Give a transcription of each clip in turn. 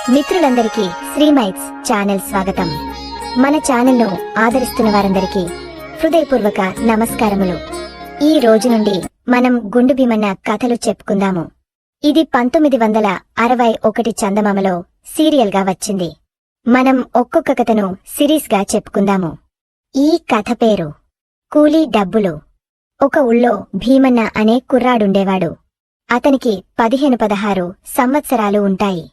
మిత్రులందరికీ శ్రీమైట్స్ ఛానల్ స్వాగతం. మన ఛానల్ను ఆదరిస్తున్న వారందరికీ హృదయపూర్వక నమస్కారములు. ఈ రోజు నుండి మనం గుండు భీమన్న కథలు చెప్పుకుందాము. ఇది 1961 చందమామలో సీరియల్ గా వచ్చింది. మనం ఒక్కొక్క కథను సిరీస్ గా చెప్పుకుందాము. ఈ కథ పేరు కూలీ డబ్బులు. ఒక ఊళ్ళో భీమన్న అనే కుర్రాడుండేవాడు. అతనికి 15-16 సంవత్సరాలు ఉంటాయి.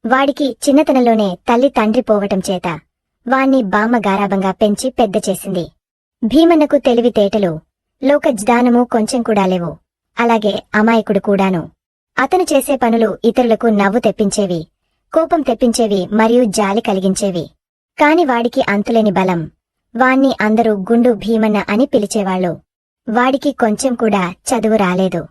వాడికి చిన్నతనంలోనే తల్లి తండ్రి పోవటం చేత వాణ్ణి బామ్మ గారాబంగా పెంచి పెద్ద చేసింది. భీమన్నకు తెలివితేటలు, లోకజ్ఞానము కొంచెం కూడా లేవు. అలాగే అమాయకుడు కూడాను. అతను చేసే పనులు ఇతరులకు నవ్వు తెప్పించేవి, కోపం తెప్పించేవి మరియు జాలి కలిగించేవి. కాని వాడికి అంతులేని బలం. వాణ్ణి అందరూ గుండు భీమన్న అని పిలిచేవాళ్లు. వాడికి కొంచెం కూడా చదువు రాలేదు.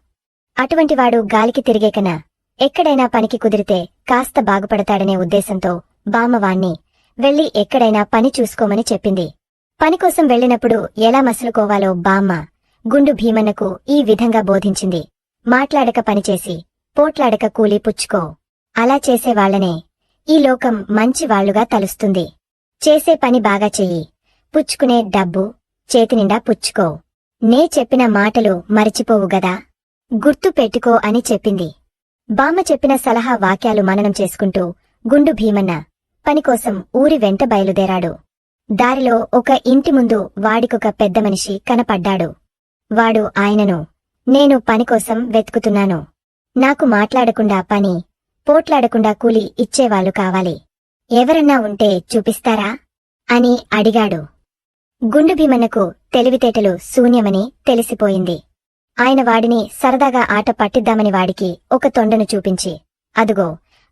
అటువంటివాడు గాలికి తిరిగేకనా ఎక్కడైనా పనికి కుదిరితే కాస్త బాగుపడతాడనే ఉద్దేశంతో బామ్మవాణ్ణి వెళ్లి ఎక్కడైనా పని చూసుకోమని చెప్పింది. పనికోసం వెళ్లినప్పుడు ఎలా మసులుకోవాలో బామ్మ గుండు భీమన్నకు ఈ విధంగా బోధించింది. మాట్లాడక పనిచేసి, పోట్లాడక కూలీ పుచ్చుకో. అలా చేసేవాళ్లనే ఈ లోకం మంచివాళ్లుగా తలుస్తుంది. చేసే పని బాగా చెయ్యి, పుచ్చుకునే డబ్బు చేతినిండా పుచ్చుకో. నే చెప్పిన మాటలు మరిచిపోవు గదా, గుర్తు పెట్టుకో అని చెప్పింది. బామ్మ చెప్పిన సలహా వాక్యాలు మననం చేసుకుంటూ గుండు భీమన్న పనికోసం ఊరి వెంట బయలుదేరాడు. దారిలో ఒక ఇంటి ముందు వాడికొక పెద్ద మనిషి కనపడ్డాడు. వాడు ఆయనను, నేను పనికోసం వెతుకుతున్నాను. నాకు మాట్లాడకుండా పని, పోట్లాడకుండా కూలి ఇచ్చేవాళ్లు కావాలి. ఎవరన్నా ఉంటే చూపిస్తారా అని అడిగాడు. గుండు భీమన్నకు తెలివితేటలు శూన్యమని తెలిసిపోయింది. ఆయన వాడిని సరదాగా ఆట పట్టిద్దామని వాడికి ఒక తొండను చూపించి, అదుగో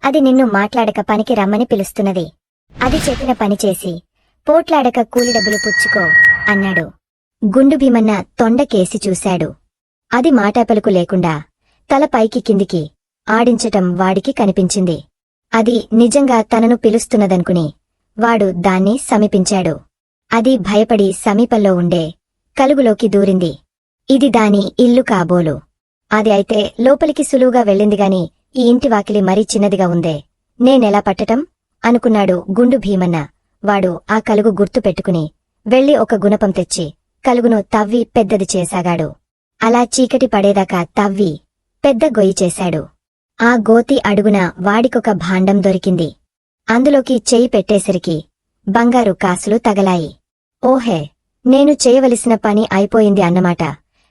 అది నిన్ను మాట్లాడక పనికి రమ్మని పిలుస్తున్నది. అది చెప్పిన పనిచేసి పోట్లాడక కూలి డబ్బులు పుచ్చుకో అన్నాడు. గుండు భీమన్న తొండ కేసి చూశాడు. అది మాటాపలుకు లేకుండా తల పైకి కిందికి ఆడించటం వాడికి కనిపించింది. అది నిజంగా తనను పిలుస్తున్నదనుకుని వాడు దాన్ని సమీపించాడు. అది భయపడి సమీపంలో ఉండే కలుగులోకి దూరింది. ఇది దాని ఇల్లు కాబోలు. అది అయితే లోపలికి సులువుగా వెళ్ళిందిగాని ఈ ఇంటి వాకిలి మరీ చిన్నదిగా ఉందే, నేనెలా పట్టటం అనుకున్నాడు గుండు భీమన్న. వాడు ఆ కలుగు గుర్తు పెట్టుకుని వెళ్లి ఒక గుణపం తెచ్చి కలుగును తవ్వి పెద్దది చేసాగాడు. అలా చీకటి పడేదాకా తవ్వి పెద్ద గొయ్యి చేశాడు. ఆ గోతి అడుగున వాడికొక భాండం దొరికింది. అందులోకి చెయ్యి పెట్టేసరికి బంగారు కాసులు తగలాయి. ఓహే, నేను చేయవలసిన పని అయిపోయింది అన్నమాట,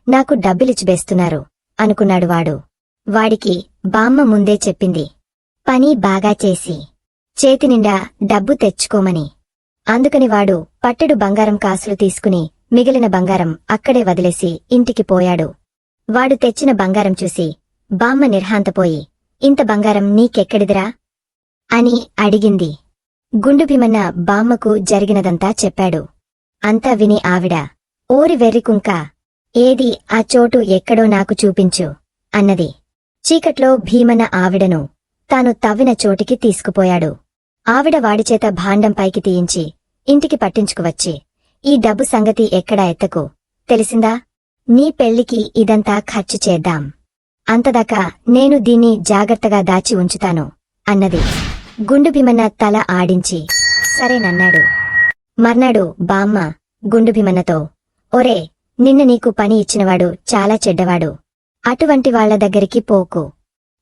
నాకు డబ్బులిచ్చిబేస్తున్నారు అనుకున్నాడు వాడు. వాడికి బామ్మ ముందే చెప్పింది, పని బాగా చేసి చేతినిండా డబ్బు తెచ్చుకోమని. అందుకని వాడు పట్టెడు బంగారం కాసులు తీసుకుని మిగిలిన బంగారం అక్కడే వదిలేసి ఇంటికి పోయాడు. వాడు తెచ్చిన బంగారం చూసి బామ్మ నిర్హాంతపోయి, ఇంత బంగారం నీకెక్కడిదిరా అని అడిగింది. గుండు భీమన్న బామ్మకు జరిగినదంతా చెప్పాడు. అంతా విని ఆవిడ, ఓరి వెర్రికుంక, ఏది ఆ చోటు ఎక్కడో నాకు చూపించు అన్నది. చీకట్లో భీమన్న ఆవిడను తాను తవ్విన చోటికి తీసుకుపోయాడు. ఆవిడ వాడిచేత భాండం పైకి తీయించి ఇంటికి పట్టించుకువచ్చి, ఈ డబ్బు సంగతి ఎక్కడా ఎత్తకు, తెలిసిందా? నీ పెళ్లికి ఇదంతా ఖర్చు చేద్దాం. అంతదాకా నేను దీన్ని జాగ్రత్తగా దాచి ఉంచుతాను అన్నది. గుండు భీమన్న తల ఆడించి సరేనన్నాడు. మర్నాడు బామ్మ గుండు భీమన్నతో, ఒరే, నిన్న నీకు పని ఇచ్చినవాడు చాలా చెడ్డవాడు. అటువంటి వాళ్ల దగ్గరికి పోకు.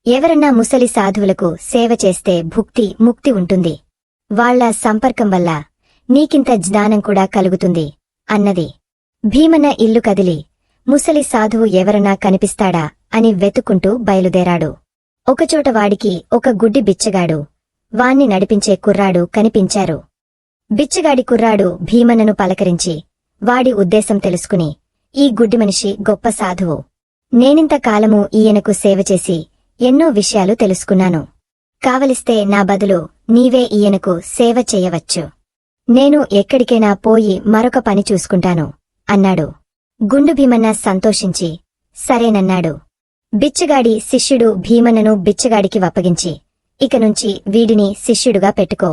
ఎవరన్నా ముసలి సాధువులకు సేవ చేస్తే భుక్తి ముక్తి ఉంటుంది. వాళ్ల సంపర్కం వల్ల నీకింత జ్ఞానం కూడా కలుగుతుంది అన్నది. భీమన్న ఇల్లు కదిలి ముసలి సాధువు ఎవరన్నా కనిపిస్తాడా అని వెతుక్కుంటూ బయలుదేరాడు. ఒకచోట వాడికి ఒక గుడ్డి బిచ్చగాడు, వాణ్ణి నడిపించే కుర్రాడు కనిపించారు. బిచ్చగాడి కుర్రాడు భీమన్నను పలకరించి వాడి ఉద్దేశం తెలుసుకుని, ఈ గుడ్డి మనిషి గొప్ప సాధువు. నేనింతకాలము ఈయనకు సేవ చేసి ఎన్నో విషయాలు తెలుసుకున్నాను. కావలిస్తే నా బదులు నీవే ఈయనకు సేవ చెయ్యవచ్చు. నేను ఎక్కడికైనా పోయి మరొక పని చూసుకుంటాను అన్నాడు. గుండు భీమన్న సంతోషించి సరేనన్నాడు. బిచ్చగాడి శిష్యుడు భీమన్నను బిచ్చగాడికి వప్పగించి, ఇక నుంచి వీడిని శిష్యుడుగా పెట్టుకో,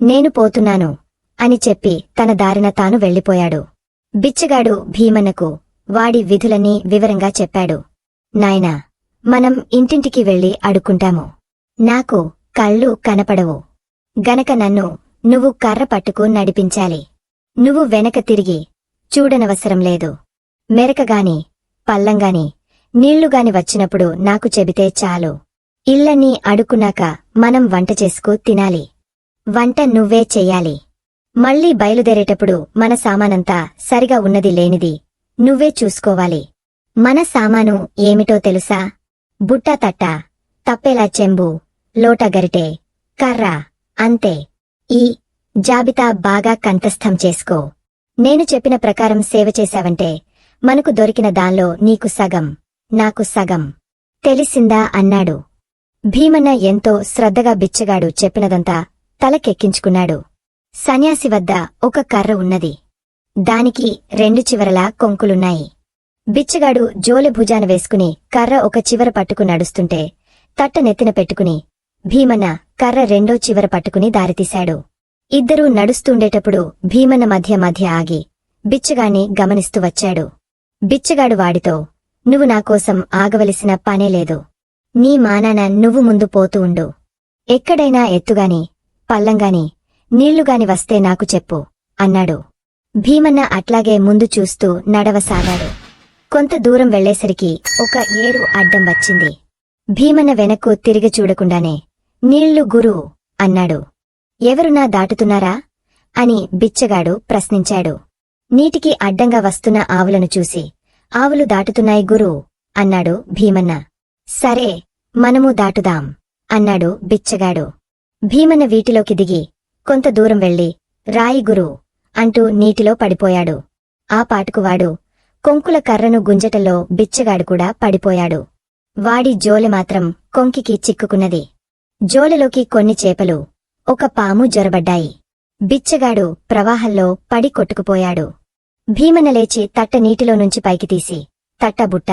నేను పోతున్నాను అని చెప్పి తన దారిన తాను వెళ్లిపోయాడు. బిచ్చగాడు భీమన్నకు వాడి విధులన్నీ వివరంగా చెప్పాడు. నాయనా, మనం ఇంటింటికి వెళ్లి అడుక్కుంటాము. నాకు కళ్ళు కనపడవు గనక నన్ను నువ్వు కర్ర పట్టుకు నడిపించాలి. నువ్వు వెనక తిరిగి చూడనవసరం లేదు. మెరకగాని పల్లంగాని నీళ్లుగాని వచ్చినప్పుడు నాకు చెబితే చాలు. ఇళ్ళన్నీ అడుక్కున్నాక మనం వంట చేసుకు తినాలి. వంట నువ్వే చెయ్యాలి. మళ్ళీ బయలుదేరేటప్పుడు మన సామానంతా సరిగా ఉన్నది లేనిది నువ్వే చూసుకోవాలి. మన సామాను ఏమిటో తెలుసా? బుట్ట తట్ట, తప్పేలా చెంబు, లోట గరిటె, కర్ర, అంతే. ఈ జాబితా బాగా కంఠస్థం చేసుకో. నేను చెప్పిన ప్రకారం సేవ చేశావంటే మనకు దొరికిన దాన్లో నీకు సగం, నాకు సగం. తెలిసిందా అన్నాడు. భీమన్న ఎంతో శ్రద్ధగా బిచ్చగాడు చెప్పినదంతా తలకెక్కించుకున్నాడు. సన్యాసి వద్ద ఒక కర్ర ఉన్నది. దానికి రెండు చివరలా కొంకులున్నాయి. బిచ్చగాడు జోలె భుజాన వేసుకుని కర్ర ఒక చివర పట్టుకు నడుస్తుంటే తట్ట నెత్తిన పెట్టుకుని భీమన్న కర్ర రెండో చివర పట్టుకుని దారితీశాడు. ఇద్దరూ నడుస్తుండేటప్పుడు భీమన్న మధ్య మధ్య ఆగి బిచ్చగాణ్ణి గమనిస్తూ వచ్చాడు. బిచ్చగాడు వాడితో, నువ్వు నాకోసం ఆగవలసిన పనేలేదు. నీ మానాన నువ్వు ముందు పోతూ ఉండు. ఎక్కడైనా ఎత్తుగాని పల్లంగాని నీళ్లుగాని వస్తే నాకు చెప్పు అన్నాడు. భీమన్న అట్లాగే ముందు చూస్తూ నడవసాగాడు. కొంత దూరం వెళ్లేసరికి ఒక ఏరు అడ్డం వచ్చింది. భీమన్న వెనక్కు తిరిగి చూడకుండానే, నీళ్లు గురూ అన్నాడు. ఎవరునా దాటుతున్నారా అని బిచ్చగాడు ప్రశ్నించాడు. నీటికి అడ్డంగా వస్తున్న ఆవులను చూసి, ఆవులు దాటుతున్నాయి గురూ అన్నాడు భీమన్న. సరే, మనము దాటుదాం అన్నాడు బిచ్చగాడు. భీమన్న వీటిలోకి దిగి కొంత దూరం వెళ్లి, రాయి గురూ అంటూ నీటిలో పడిపోయాడు. ఆ పాటుకువాడు కొంకుల కర్రను గుంజటంలో బిచ్చగాడు కూడా పడిపోయాడు. వాడి జోలె మాత్రం కొంకికి చిక్కుకున్నది. జోలెలోకి కొన్ని చేపలు, ఒక పాము జొరబడ్డాయి. బిచ్చగాడు ప్రవాహంలో పడి కొట్టుకుపోయాడు. భీమన్న లేచి తట్ట నీటిలో నుంచి పైకి తీసి, తట్ట బుట్ట,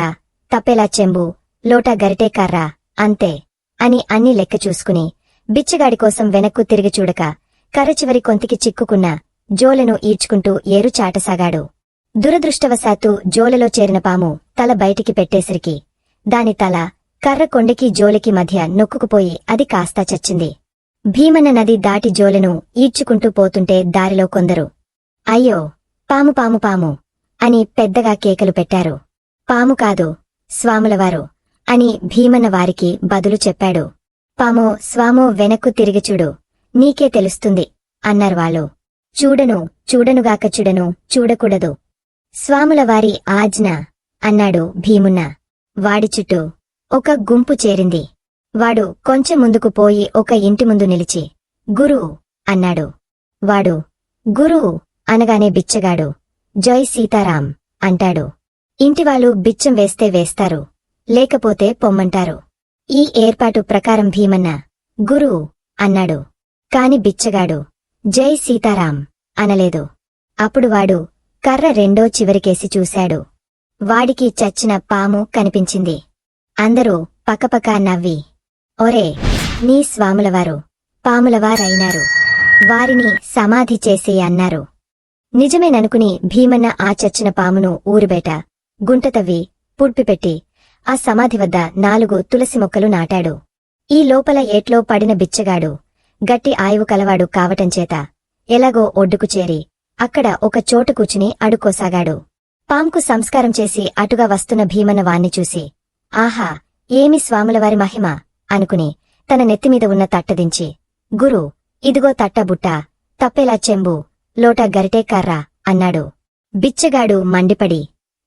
తప్పేలా చెంబు, లోట గరిటె కర్ర, అంతే అని అన్ని లెక్క చూసుకుని బిచ్చగాడి కోసం వెనక్కు తిరిగి చూడక కర్ర చివరి కొంతికి చిక్కుకున్న జోలెను ఈడ్చుకుంటూ ఏరు చాటసాగాడు. దురదృష్టవశాత్తు జోలెలో చేరిన పాము తల బయటికి పెట్టేసరికి దాని తల కర్ర కొండకి జోలెకి మధ్య నొక్కుకుపోయి అది కాస్తా చచ్చింది. భీమన్న నది దాటి జోలెను ఈడ్చుకుంటూ పోతుంటే దారిలో కొందరు, అయ్యో పాము పాము పాము అని పెద్దగా కేకలు పెట్టారు. పాము కాదు, స్వాములవారు అని భీమన్న వారికి బదులు చెప్పాడు. పామో స్వామో వెనక్కు తిరిగి చూడు, నీకే తెలుస్తుంది అన్నారు వాళ్ళు. చూడనుగాక చూడకూడదు. స్వాములవారి ఆజ్ఞ అన్నాడు భీమున్న. వాడి చుట్టూ ఒక గుంపు చేరింది. వాడు కొంచెం ముందుకు పోయి ఒక ఇంటి ముందు నిలిచి, గురూ అన్నాడు. వాడు గురూ అనగానే బిచ్చగాడు, జై సీతారాం అంటాడు. ఇంటివాళ్ళు బిచ్చం వేస్తే వేస్తారు, లేకపోతే పొమ్మంటారు. ఈ ఏర్పాటు ప్రకారం భీమన్న గురూ అన్నాడు. కాని బిచ్చగాడు జై సీతారాం అనలేదు. అప్పుడు వాడు కర్ర రెండో చివరికేసి చూశాడు. వాడికి చచ్చిన పాము కనిపించింది. అందరూ పకపకా నవ్వి, ఒరే, నీ స్వాములవారు పాములవారైనారు, వారిని సమాధి చేసి అన్నారు. నిజమేననుకుని భీమన్న ఆ చచ్చిన పామును ఊరుబేట గుంట తవ్వి పుడ్పిపెట్టి ఆ సమాధి వద్ద 4 తులసి మొక్కలు నాటాడు. ఈ లోపల ఏట్లో పడిన బిచ్చగాడు గట్టి ఆయువు కలవాడు కావటంచేత ఎలాగో ఒడ్డుకు చేరి అక్కడ ఒక చోటు కూచుని అడుక్కోసాగాడు. పాంకు సంస్కారం చేసి అటుగా వస్తున్న భీమన్న వాణ్ణి చూసి, ఆహా, ఏమి స్వాములవారి మహిమ అనుకుని తన నెత్తిమీద ఉన్న తట్టదించి, గురు, ఇదిగో తట్టబుట్ట, తప్పేలా చెంబు, లోట గరిటె కర్ర అన్నాడు. బిచ్చగాడు మండిపడి,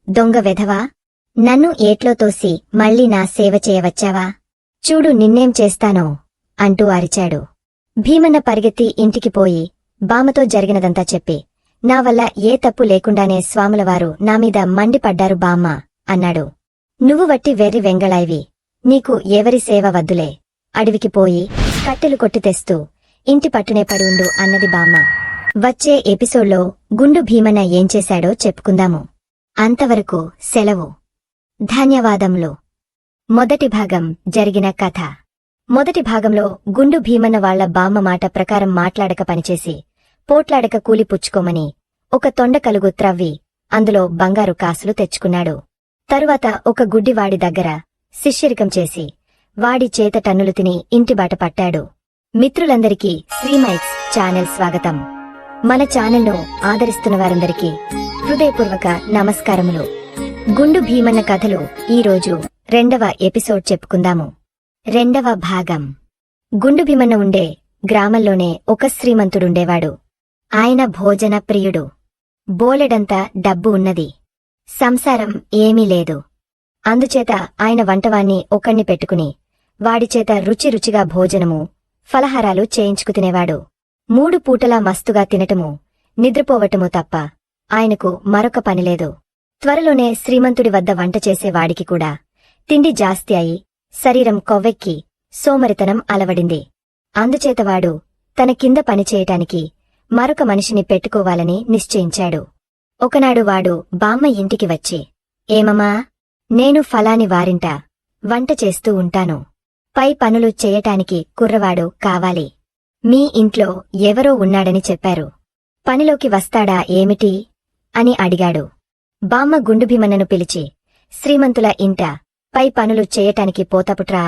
దొంగ వెధవా, నన్ను ఏట్లో తోసి మళ్ళీ నా సేవ చేయవచ్చావా? చూడు నిన్నేం చేస్తానో అంటూ అరిచాడు. భీమన్న పరిగెత్తి ఇంటికి పోయి బామతో జరిగినదంతా చెప్పి, నా వల్ల ఏ తప్పు లేకుండానే స్వాములవారు నామీద మండిపడ్డారు బామ్మ అన్నాడు. నువ్వు వట్టి వెర్రి వెంగళాయివి, నీకు ఎవరి సేవ వద్దులే, అడవికి పోయి కట్టెలు కొట్టి తెస్తూ ఇంటి పట్టునే పడి ఉండు అన్నది బామ్మ. వచ్చే ఎపిసోడ్లో గుండు భీమన్న ఏం చేశాడో చెప్పుకుందాము. అంతవరకు సెలవు. ధన్యవాదములు. మొదటి భాగం జరిగిన కథ. మొదటి భాగంలో గుండు భీమన్న వాళ్ల బామ్మ మాట ప్రకారం మాట్లాడక పనిచేసి పోట్లాడక కూలి పుచ్చుకోమని ఒక తొండ కలుగు త్రవ్వి అందులో బంగారు కాసులు తెచ్చుకున్నాడు. తరువాత ఒక గుడ్డివాడి దగ్గర శిష్యరికం చేసి వాడి చేత టన్నులు తిని ఇంటిబాట పట్టాడు. మిత్రులందరికీ శ్రీమైట్స్ ఛానల్ స్వాగతం. మన ఛానల్ను ఆదరిస్తున్న వారందరికీ హృదయపూర్వక నమస్కారములు. గుండు భీమన్న కథలు ఈరోజు 2వ ఎపిసోడ్ చెప్పుకుందాము. 2వ భాగం. గుండు భీమన్న ఉండే గ్రామంలోనే ఒక శ్రీమంతుడుండేవాడు. ఆయన భోజన ప్రియుడు. బోలెడంత డబ్బు ఉన్నది. సంసారం ఏమీ లేదు. అందుచేత ఆయన వంటవాణ్ణి ఒకణ్ణి పెట్టుకుని వాడిచేత రుచిగా భోజనము, ఫలహారాలు చేయించుకు తినేవాడు. 3 పూటలా మస్తుగా తినటము, నిద్రపోవటము తప్ప ఆయనకు మరొక పనిలేదు. త్వరలోనే శ్రీమంతుడి వద్ద వంట చేసేవాడికి కూడా తిండి జాస్తి అయి శరీరం కొవ్వెక్కి సోమరితనం అలవడింది. అందుచేతవాడు తన కింద పనిచేయటానికి మరొక మనిషిని పెట్టుకోవాలని నిశ్చయించాడు. ఒకనాడు వాడు బామ్మ ఇంటికి వచ్చి, ఏమమ్మా, నేను ఫలాని వారింట వంట చేస్తూ ఉంటాను. పై పనులు చేయటానికి కుర్రవాడు కావాలి. మీ ఇంట్లో ఎవరో ఉన్నాడని చెప్పారు. పనిలోకి వస్తాడా ఏమిటి అని అడిగాడు. బామ్మ గుండు భీమన్నను పిలిచి, శ్రీమంతుల ఇంట పై పనులు చేయటానికి పోతపుట్రా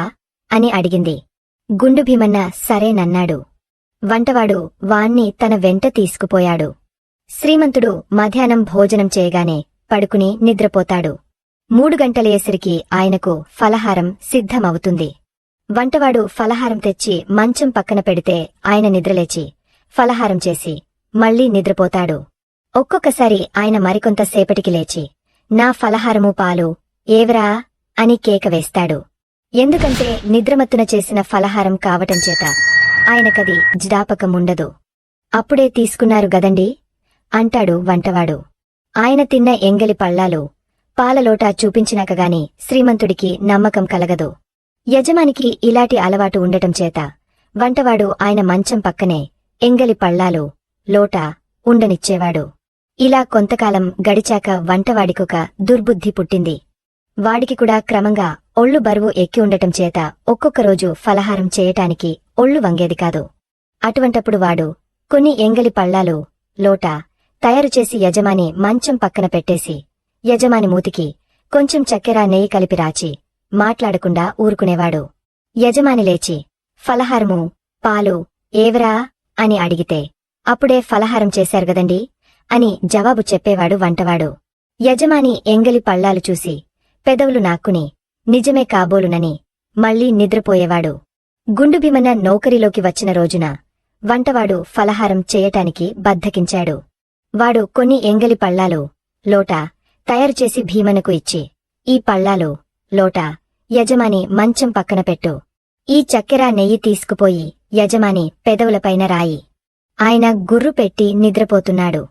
అని అడిగింది. గుండు భీమన్న సరేనన్నాడు. వంటవాడు వాణ్ణి తన వెంట తీసుకుపోయాడు. శ్రీమంతుడు మధ్యాహ్నం భోజనం చేయగానే పడుకుని నిద్రపోతాడు. 3 గంటలయ్యేసరికి ఆయనకు ఫలహారం సిద్ధమవుతుంది. వంటవాడు ఫలహారం తెచ్చి మంచం పక్కన పెడితే ఆయన నిద్రలేచి ఫలహారం చేసి మళ్లీ నిద్రపోతాడు. ఒక్కొక్కసారి ఆయన మరికొంతసేపటికి లేచి, నా ఫలహారము పాలు ఏవరా అని కేక వేస్తాడు. ఎందుకంటే నిద్రమత్తున చేసిన ఫలహారం కావటంచేత ఆయనకది జ్ఞాపకముండదు. అప్పుడే తీసుకున్నారు గదండి అంటాడు వంటవాడు. ఆయన తిన్న ఎంగలి పళ్ళాలు, పాలలోటా చూపించినాకగాని శ్రీమంతుడికి నమ్మకం కలగదు. యజమానికి ఇలాంటి అలవాటు ఉండటం చేత వంటవాడు ఆయన మంచం పక్కనే ఎంగలి పళ్ళాలు, లోటా ఉండనిచ్చేవాడు. ఇలా కొంతకాలం గడిచాక వంటవాడికొక దుర్బుద్ధి పుట్టింది. వాడికి కూడా క్రమంగా ఒళ్ళు బరువు ఎక్కి ఉండటం చేత ఒక్కొక్క రోజు ఫలహారం చేయటానికి ఒళ్ళు వంగేది కాదు. అటువంటప్పుడు వాడు కొన్ని ఎంగలి పళ్ళాలు, లోటా తయారుచేసి యజమాని మంచం పక్కన పెట్టేసి యజమాని మూతికి కొంచెం చక్కెర నెయ్యి కలిపి రాచి మాట్లాడకుండా ఊరుకునేవాడు. యజమాని లేచి, ఫలహారము పాలు ఏవరా అని అడిగితే, అప్పుడే ఫలహారం చేశారు గదండి అని జవాబు చెప్పేవాడు వంటవాడు. యజమాని ఎంగలి పళ్ళాలు చూసి పెదవులు నాక్కుని నిజమే కాబోలునని మళ్లీ నిద్రపోయేవాడు. గుండు భీమన్న నౌకరీలోకి వచ్చిన రోజున వంటవాడు ఫలహారం చేయటానికి బద్ధకించాడు. వాడు కొన్ని ఎంగలి పళ్ళాలు, లోటా తయారుచేసి భీమన్నకు ఇచ్చి, ఈ పళ్ళాలు, లోటా యజమాని మంచం పక్కన పెట్టు. ఈ చక్కెర నెయ్యి తీసుకుపోయి యజమాని పెదవులపైన రాయి. ఆయన గుర్రు పెట్టి నిద్రపోతున్నాడు.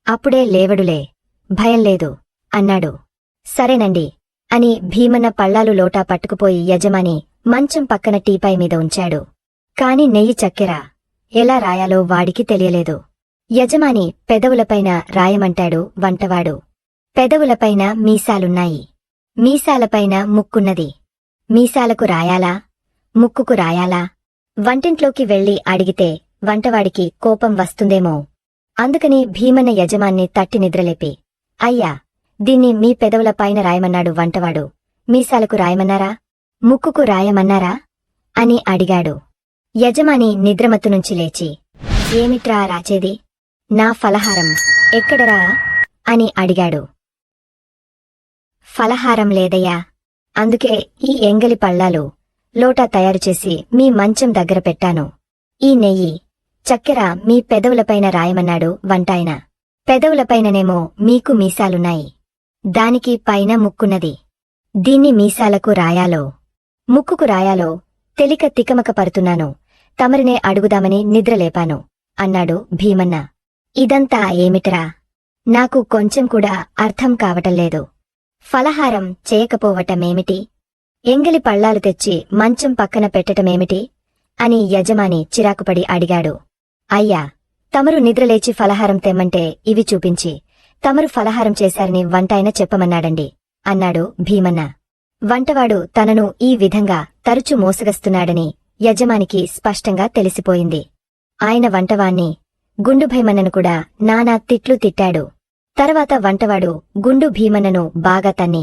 అప్పుడే లేవడులే, భయం లేదు అన్నాడు. సరేనండి అని భీమన్న పళ్ళాలు, లోటా పట్టుకుపోయి యజమాని మంచం పక్కన టీపై మీద ఉంచాడు. కాని నెయ్యి, చక్కెర ఎలా రాయాలో వాడికి తెలియలేదు. యజమాని పెదవులపైన రాయమంటాడు వంటవాడు. పెదవులపైన మీసాలున్నాయి, మీసాలపైన ముక్కున్నది. మీసాలకు రాయాలా, ముక్కుకు రాయాలా? వంటింట్లోకి వెళ్లి అడిగితే వంటవాడికి కోపం వస్తుందేమో. అందుకని భీమన్న యజమాన్ని తట్టి నిద్రలేపి, అయ్యా, దీన్ని మీ పెదవులపైన రాయమన్నాడు వంటవాడు. మీసాలకు రాయమన్నారా, ముక్కుకు రాయమన్నారా అని అడిగాడు. యజమాని నిద్రమత్తునుంచి లేచి, ఏమిట్రా రాచేది? నా ఫలహారం ఎక్కడరా అని అడిగాడు. ఫలహారం లేదయ్యా, అందుకే ఈ ఎంగలి పళ్ళాలు, లోటా తయారుచేసి మీ మంచం దగ్గర పెట్టాను. ఈ నెయ్యి, చక్కెర మీ పెదవులపైన రాయమన్నాడు వంటాయన. పెదవులపైననేమో మీకు మీసాలున్నాయి, దానికి పైన ముక్కున్నది. దీన్ని మీసాలకు రాయాలో, ముక్కుకు రాయాలో తెలిక తికమక పడుతున్నాను. తమరినే అడుగుదామని నిద్రలేపాను అన్నాడు భీమన్న. ఇదంతా ఏమిటరా, నాకు కొంచెం కూడా అర్థం కావటంలేదు. ఫలహారం చేయకపోవటమేమిటి, ఎంగలి పళ్ళాలు తెచ్చి మంచం పక్కన పెట్టటమేమిటి అని యజమాని చిరాకుపడి అడిగాడు. అయ్యా, తమరు నిద్రలేచి ఫలహారం తెమ్మంటే ఇవి చూపించి తమరు ఫలహారం చేశారని వంటాయన చెప్పమన్నాడండి అన్నాడు భీమన్న. వంటవాడు తనను ఈ విధంగా తరచు మోసగస్తున్నాడని యజమానికి స్పష్టంగా తెలిసిపోయింది. ఆయన వంటవాణ్ణి, గుండు భీమన్నను కూడా నానా తిట్లు తిట్టాడు. తర్వాత వంటవాడు గుండు భీమన్నను బాగా తన్ని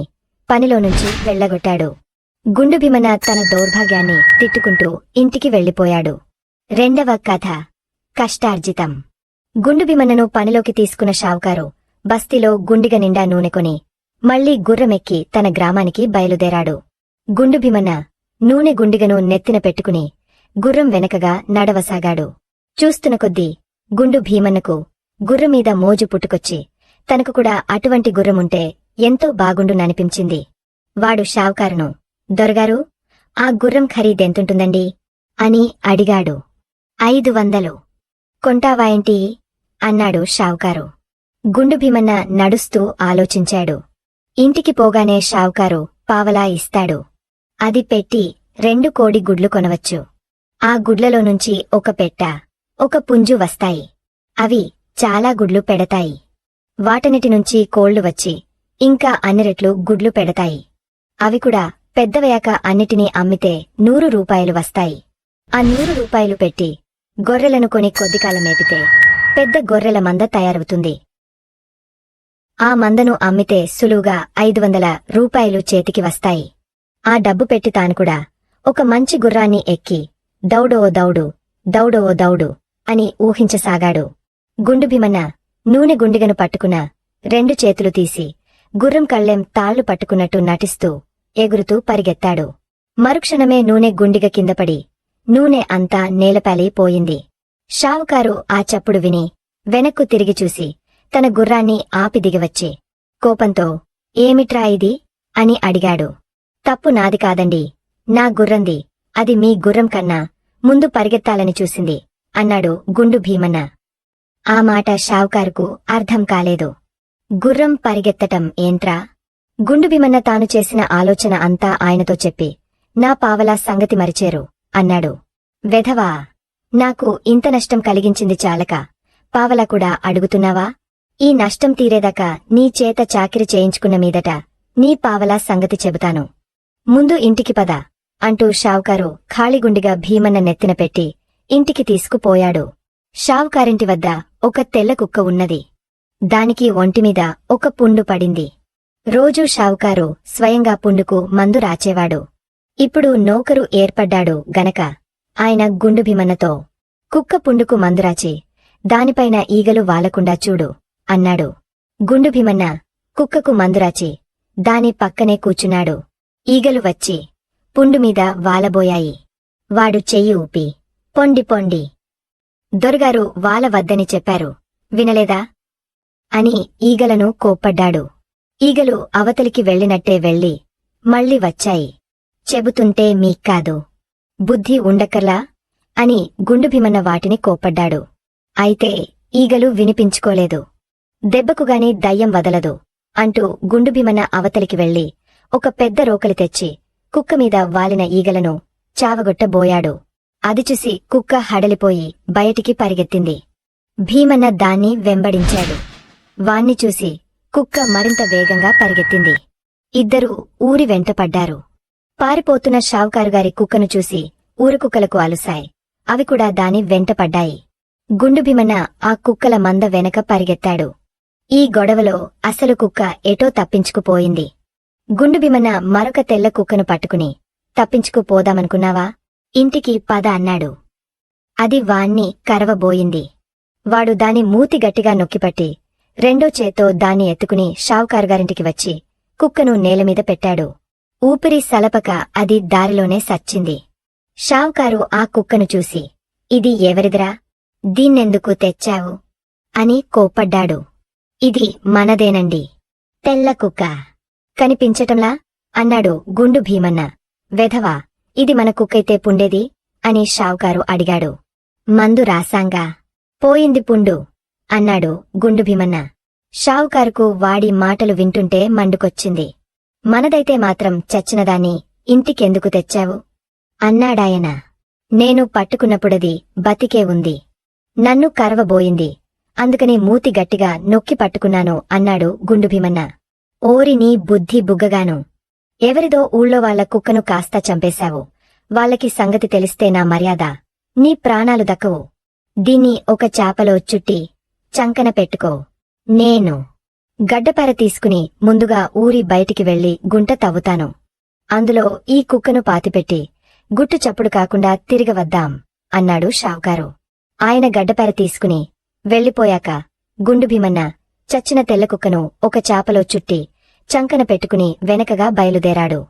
పనిలోనుంచి వెళ్లగొట్టాడు. గుండు భీమన్న తన దౌర్భాగ్యాన్ని తిట్టుకుంటూ ఇంటికి వెళ్లిపోయాడు. రెండవ కథ కష్టార్జితం. గుండు భీమన్నను పనిలోకి తీసుకున్న షావుకారు బస్తీలో గుండిగ నిండా నూనె కొని మళ్లీ గుర్రమెక్కి తన గ్రామానికి బయలుదేరాడు. గుండు భీమన్న నూనె గుండిగను నెత్తిన పెట్టుకుని గుర్రం వెనకగా నడవసాగాడు. చూస్తున్న కొద్దీ గుండు భీమన్నకు గుర్రమీద మోజు పుట్టుకొచ్చి తనకు కూడా అటువంటి గుర్రముంటే ఎంతో బాగుండుననిపించింది. వాడు షావుకారును, దొరగారు, ఆ గుర్రం ఖరీదెంతుంటుందండి అని అడిగాడు. 500. కొంటావాయింటి అన్నాడు షావుకారు. గుండు భీమన్న నడుస్తూ ఆలోచించాడు. ఇంటికి పోగానే షావుకారు పావలా ఇస్తాడు. అది పెట్టి 2 కోడి గుడ్లు కొనవచ్చు. ఆ గుడ్లలో నుంచి ఒక పెట్ట, ఒక పుంజు వస్తాయి. అవి చాలా గుడ్లు పెడతాయి. వాటన్నిటి నుంచి కోళ్లు వచ్చి ఇంకా అన్ని రెట్లు గుడ్లు పెడతాయి. అవి కూడా పెద్దవయాక అన్నిటినీ అమ్మితే 100 రూపాయలు వస్తాయి. ఆ 100 రూపాయలు పెట్టి గొర్రెలను కొని కొద్దికాలం మేపితే పెద్ద గొర్రెల మంద తయారవుతుంది. ఆ మందను అమ్మితే సులువుగా 500 రూపాయలు చేతికి వస్తాయి. ఆ డబ్బు పెట్టి తాను కూడా ఒక మంచి గుర్రాన్ని ఎక్కి దౌడో దౌడు, దౌడో దౌడు అని ఊహించసాగాడు. గుండు భీమన్న నూనె గుండిగను పట్టుకున్న 2 చేతులు తీసి గుర్రం కళ్ళెం తాళ్లు పట్టుకున్నట్టు నటిస్తూ ఎగురుతూ పరిగెత్తాడు. మరుక్షణమే నూనె గుండిగ కిందపడి నూనె అంతా నేలపాలిపోయింది. షావుకారు ఆ చప్పుడు విని వెనక్కు తిరిగి చూసి తన గుర్రాన్ని ఆపి దిగివచ్చి కోపంతో, ఏమిట్రా ఇది అని అడిగాడు. తప్పు నాది కాదండి, నా గుర్రంది. అది మీ గుర్రం కన్నా ముందు పరిగెత్తాలని చూసింది అన్నాడు గుండు భీమన్న. ఆ మాట షావుకారుకు అర్థం కాలేదు. గుర్రం పరిగెత్తటం ఏంట్రా? గుండు భీమన్న తాను చేసిన ఆలోచన అంతా ఆయనతో చెప్పి, నా పావలా సంగతి మరిచేరు అన్నాడు. వెధవా, నాకు ఇంత నష్టం కలిగించింది చాలక పావలా కూడా అడుగుతున్నావా? ఈ నష్టం తీరేదాకా నీ చేత చాకిరి చేయించుకున్న మీదట నీ పావలా సంగతి చెబుతాను. ముందు ఇంటికి పద అంటూ షావుకారు ఖాళీగుండిగా భీమన్న నెత్తిన పెట్టి ఇంటికి తీసుకుపోయాడు. షావుకారింటి వద్ద ఒక తెల్ల కుక్క ఉన్నది. దానికి ఒంటిమీద ఒక పుండు పడింది. రోజూ షావుకారు స్వయంగా పుండుకు మందు రాచేవాడు. ఇప్పుడు నౌకరు ఏర్పడ్డాడు గనక ఆయన గుండు భీమన్నతో, కుక్క పుండుకు మందురాచి దానిపైన ఈగలు వాలకుండా చూడు అన్నాడు. గుండు భీమన్న కుక్కకు మందురాచి దాని పక్కనే కూచున్నాడు. ఈగలు వచ్చి పుండుమీద వాలబోయాయి. వాడు చెయ్యి ఊపి, పొండి పొండి, దొరగారు వాల వద్దని చెప్పారు, వినలేదా అని ఈగలను కోప్పడ్డాడు. ఈగలు అవతలికి వెళ్ళినట్టే వెళ్ళి మళ్ళీ వచ్చాయి. చెబుతుంటే మీక్కాదు, బుద్ధి ఉండకర్లా అని గుండు భీమన్న వాటిని కోప్పడ్డాడు. అయితే ఈగలు వినిపించుకోలేదు. దెబ్బకుగాని దయ్యం వదలదు అంటూ గుండు భీమన్న అవతలికి వెళ్లి ఒక పెద్ద రోకలి తెచ్చి కుక్కమీద వాలిన ఈగలను చావగొట్టబోయాడు. అది చూసి కుక్క హడలిపోయి బయటికి పరిగెత్తింది. భీమన్న దాన్ని వెంబడించాడు. వాణ్ణి చూసి కుక్క మరింత వేగంగా పరిగెత్తింది. ఇద్దరూ ఊరి వెంటపడ్డారు. పారిపోతున్న షావుకారుగారి కుక్కను చూసి ఊరుకుక్కలకు అలుసాయి. అవి కూడా దాని వెంటపడ్డాయి. గుండు భీమన్న ఆ కుక్కల మంద వెనక పరిగెత్తాడు. ఈ గొడవలో అసలు కుక్క ఎటో తప్పించుకుపోయింది. గుండు భీమన్న మరొక తెల్ల కుక్కను పట్టుకుని, తప్పించుకుపోదామనుకున్నావా, ఇంటికి పద అన్నాడు. అది వాణ్ణి కరవబోయింది. వాడు దాని మూతి గట్టిగా నొక్కిపట్టి రెండో చేత్తో దాన్ని ఎత్తుకుని షావుకారుగారింటికి వచ్చి కుక్కను నేలమీద పెట్టాడు. ఊపిరి సలపక అది దారిలోనే సచ్చింది. షావుకారు ఆ కుక్కను చూసి, ఇది ఎవరిదిరా, దీన్నెందుకు తెచ్చావు అని కోప్పడ్డాడు. ఇది మనదేనండి, తెల్ల కుక్క, కనిపించటంలా అన్నాడు గుండు భీమన్న. వెధవా, ఇది మన కుక్కైతే పుండేది అని షావుకారు అడిగాడు. మందు రాసాంగా, పోయింది పుండు అన్నాడు గుండు భీమన్న. షావుకారుకు వాడి మాటలు వింటుంటే మండుకొచ్చింది. మనదైతే మాత్రం చచ్చినదాన్ని ఇంటికెందుకు తెచ్చావు అన్నాడాయన. నేను పట్టుకున్నప్పుడది బతికే ఉంది, నన్ను కరవబోయింది, అందుకని మూతి గట్టిగా నొక్కి పట్టుకున్నాను అన్నాడు గుండు భీమన్న. ఓరి నీ బుద్ధి బుగ్గగాను, ఎవరిదో ఊళ్ళో వాళ్ల కుక్కను కాస్తా చంపేశావు, వాళ్ళకి సంగతి తెలిస్తే నా మర్యాద, నీ ప్రాణాలు దక్కవు. దీన్ని ఒక చాపలో చుట్టి చంకన పెట్టుకో. నేను గడ్డపార తీసుకుని ముందుగా ఊరి బయటికి వెళ్లి గుంట తవ్వుతాను. అందులో ఈ కుక్కను పాతిపెట్టి గుట్టు చప్పుడు కాకుండా తిరిగవద్దాం అన్నాడు షావుకారు. ఆయన గడ్డపార తీసుకుని వెళ్ళిపోయాక గుండు భీమన్న చచ్చిన తెల్లకుక్కను ఒక చాపలో చుట్టి చంకన పెట్టుకుని వెనకగా బయలుదేరాడు.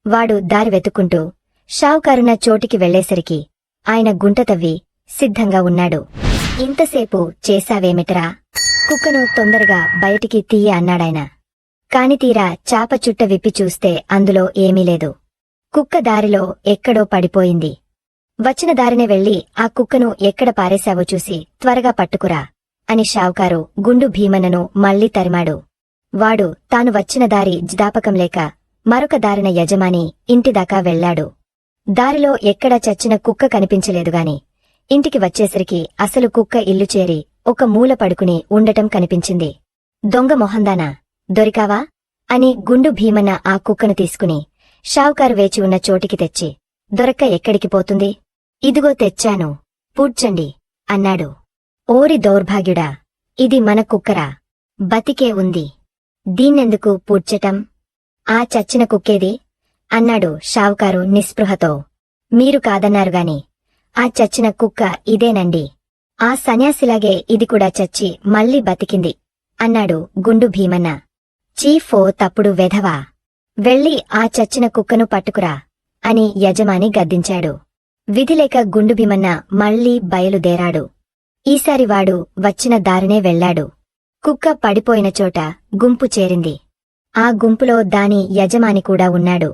వాడు దారి వెతుక్కుంటూ షావుకారున్న చోటికి వెళ్లేసరికి ఆయన గుంట తవ్వి సిద్ధంగా ఉన్నాడు. ఇంతసేపు చేశావేమిటరా? కుక్కను తొందరగా బయటికి తీయ అన్నాడాయన. కాని తీరా చాప చుట్ట విప్పి చూస్తే అందులో ఏమీ లేదు. కుక్క దారిలో ఎక్కడో పడిపోయింది. వచ్చిన దారినే వెళ్లి ఆ కుక్కను ఎక్కడ పారేశావో చూసి త్వరగా పట్టుకురా అని షావుకారు గుండు భీమన్నను మళ్లీ తరిమాడు. వాడు తాను వచ్చిన దారి జ్ఞాపకం లేక మరొక దారిన యజమాని ఇంటిదాకా వెళ్లాడు. దారిలో ఎక్కడా చచ్చిన కుక్క కనిపించలేదుగాని ఇంటికి వచ్చేసరికి అసలు కుక్క ఇల్లు చేరి ఒక మూల పడుకుని ఉండటం కనిపించింది. దొంగ మొహందానా, దొరికావా అని గుండు భీమన్న ఆ కుక్కను తీసుకుని షావుకారు వేచి ఉన్న చోటికి తెచ్చి, దొరక్క ఎక్కడికి పోతుంది? ఇదిగో తెచ్చాను, పూడ్చండి అన్నాడు. ఓరి దౌర్భాగ్యుడా, ఇది మన కుక్కరా, బతికే ఉంది, దీన్నెందుకు పూడ్చటం? ఆ చచ్చిన కుక్కేది అన్నాడు షావుకారు నిస్పృహతో. మీరు కాదన్నారుగాని ఆ చచ్చిన కుక్క ఇదేనండి. ఆ సన్యాసిలాగే ఇది కూడా చచ్చి మళ్లీ బతికింది అన్నాడు గుండు భీమన్న. చీఫో తప్పుడు వెధవా, వెళ్ళి ఆ చచ్చిన కుక్కను పట్టుకురా అని యజమాని గద్దించాడు. విధిలేక గుండు భీమన్న మళ్లీ బయలుదేరాడు. ఈసారి వాడు వచ్చిన దారినే వెళ్లాడు. కుక్క పడిపోయిన చోట గుంపు చేరింది. ఆ గుంపులో దాని యజమాని కూడా ఉన్నాడు.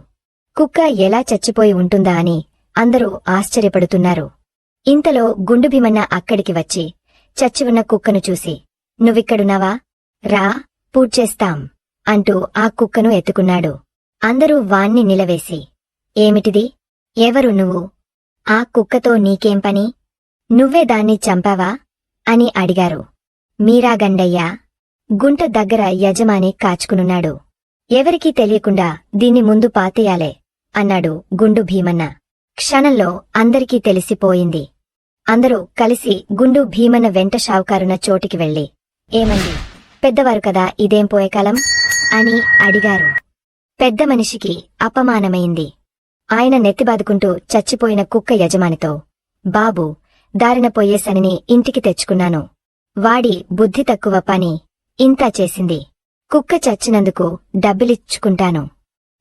కుక్క ఎలా చచ్చిపోయి ఉంటుందా అని అందరూ ఆశ్చర్యపడుతున్నారు. ఇంతలో గుండు భీమన్న అక్కడికి వచ్చి చచ్చివున్న కుక్కను చూసి, నువ్విక్కడున్నావా? రా, పూడ్చేస్తాం అంటూ ఆ కుక్కను ఎత్తుకున్నాడు. అందరూ వాణ్ణి నిలవేసి, ఏమిటిది? ఎవరు నువ్వు? ఆ కుక్కతో నీకేం పని? నువ్వే దాన్ని చంపావా అని అడిగారు. మీరా గండయ్యా? గుంట దగ్గర యజమాని కాచుకునున్నాడు. ఎవరికీ తెలియకుండా దీన్ని ముందు పాతేయాలే అన్నాడు గుండు భీమన్న. క్షణంలో అందరికీ తెలిసిపోయింది. అందరూ కలిసి గుండు భీమన్న వెంట షావుకారున్న చోటికి వెళ్లి, ఏమండి, పెద్దవారు కదా, ఇదేం పోయేకాలం అని అడిగారు. పెద్ద మనిషికి అపమానమైంది. ఆయన నెత్తిబాదుకుంటూ చచ్చిపోయిన కుక్క యజమానితో, బాబూ, దారిన పోయే శనిని ఇంటికి తెచ్చుకున్నాను. వాడి బుద్ధి తక్కువ పని ఇంతా చేసింది. కుక్క చచ్చినందుకు డబ్బులిచ్చుకుంటాను.